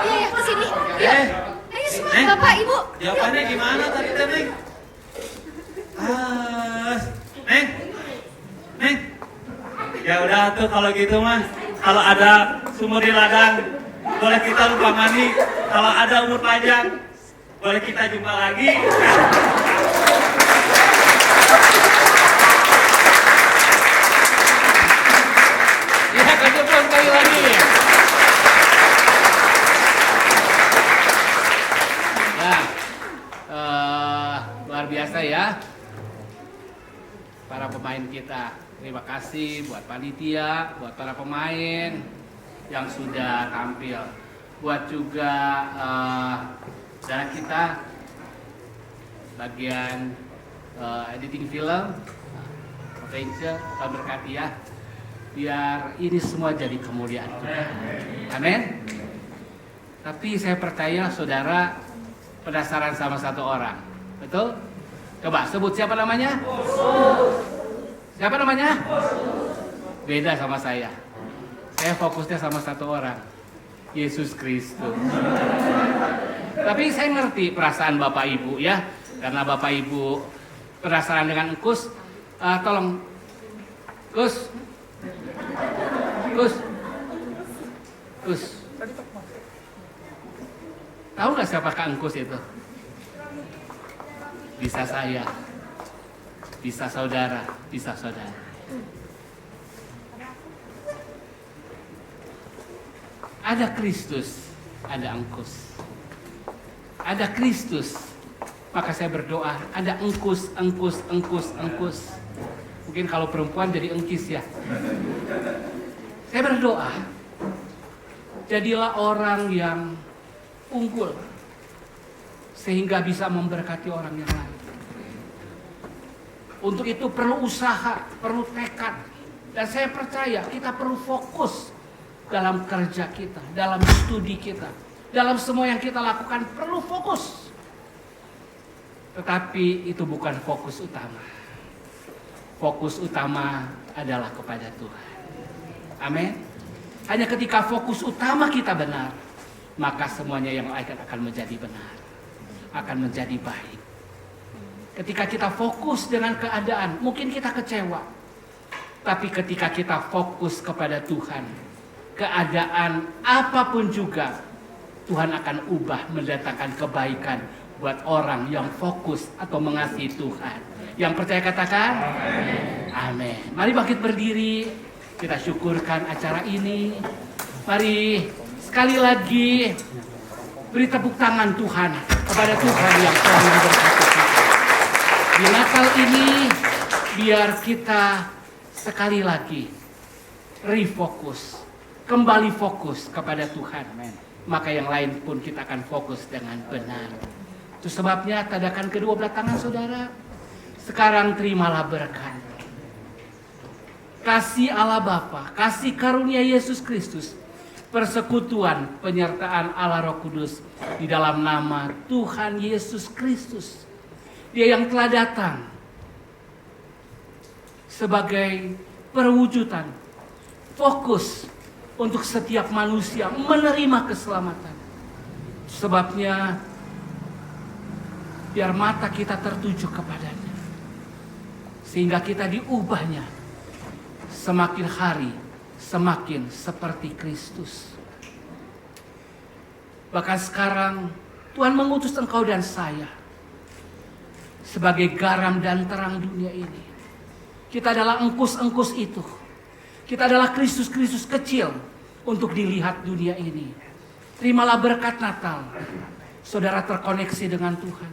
Iya, ke sini. Yuk. Ayo semua, Bapak, Ibu. Jawabannya gimana tadi teh Neng? Neng. Ya udah tuh kalau gitu mah. Kalau ada sumur di ladang, boleh kita lupa mandi. Kalau ada umur panjang, boleh kita jumpa lagi. Ya, kejepun sekali lagi. Nah, luar biasa ya para pemain kita. Terima kasih buat panitia, buat para pemain yang sudah tampil, buat juga saudara kita bagian editing film, potential, Tuhan berkati ya. biar ini semua jadi kemuliaan Tuhan. Amin. Tapi saya percaya saudara penasaran sama satu orang, betul? Coba sebut siapa namanya? Siapa namanya? Beda sama saya. Saya fokusnya sama satu orang, Yesus Kristus. Tapi saya ngerti perasaan Bapak Ibu ya, karena Bapak Ibu penasaran dengan Engkus. Tolong, Gus. Tahu nggak siapakah Engkus itu? Bisa saya, bisa saudara, bisa saudara. Ada Kristus, ada Engkus. Ada Kristus, maka saya berdoa, ada Engkus. Mungkin kalau perempuan jadi engkis ya. Saya berdoa, jadilah orang yang unggul, sehingga bisa memberkati orang yang lain. Untuk itu perlu usaha, perlu tekad. Dan saya percaya kita perlu fokus dalam kerja kita, dalam studi kita, dalam semua yang kita lakukan perlu fokus. Tetapi itu bukan fokus utama. Fokus utama adalah kepada Tuhan. Amin. Hanya ketika fokus utama kita benar, maka semuanya yang lain akan menjadi benar, akan menjadi baik. Ketika kita fokus dengan keadaan, mungkin kita kecewa. Tapi ketika kita fokus kepada Tuhan, keadaan apapun juga, Tuhan akan ubah mendatangkan kebaikan buat orang yang fokus atau mengasihi Tuhan. Yang percaya katakan amin. Mari bangkit berdiri, kita syukurkan acara ini. Mari sekali lagi beri tepuk tangan Tuhan kepada Tuhan yang telah memberkati kita. Di Natal ini biar kita sekali lagi refocus, kembali fokus kepada Tuhan. Maka yang lain pun kita akan fokus dengan benar. Itu sebabnya tadakan kedua belah tangan saudara. Sekarang terimalah berkat. Kasih Allah Bapa, kasih karunia Yesus Kristus, persekutuan penyertaan Allah Roh Kudus di dalam nama Tuhan Yesus Kristus. Dia yang telah datang sebagai perwujudan fokus untuk setiap manusia menerima keselamatan. Sebabnya biar mata kita tertuju kepadanya, sehingga kita diubahnya semakin hari semakin seperti Kristus. Bahkan sekarang Tuhan mengutus engkau dan saya sebagai garam dan terang dunia ini. Kita adalah engkus-engkus itu. Kita adalah Kristus-Kristus kecil untuk dilihat dunia ini. Terimalah berkat Natal. Saudara terkoneksi dengan Tuhan.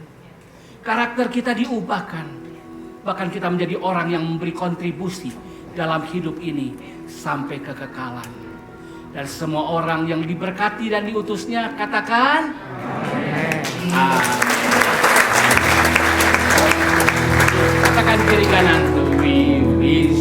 Karakter kita diubahkan. Bahkan kita menjadi orang yang memberi kontribusi dalam hidup ini sampai kekekalan. Dan semua orang yang diberkati dan diutusnya katakan amin. Katakan kiri kanan, we wish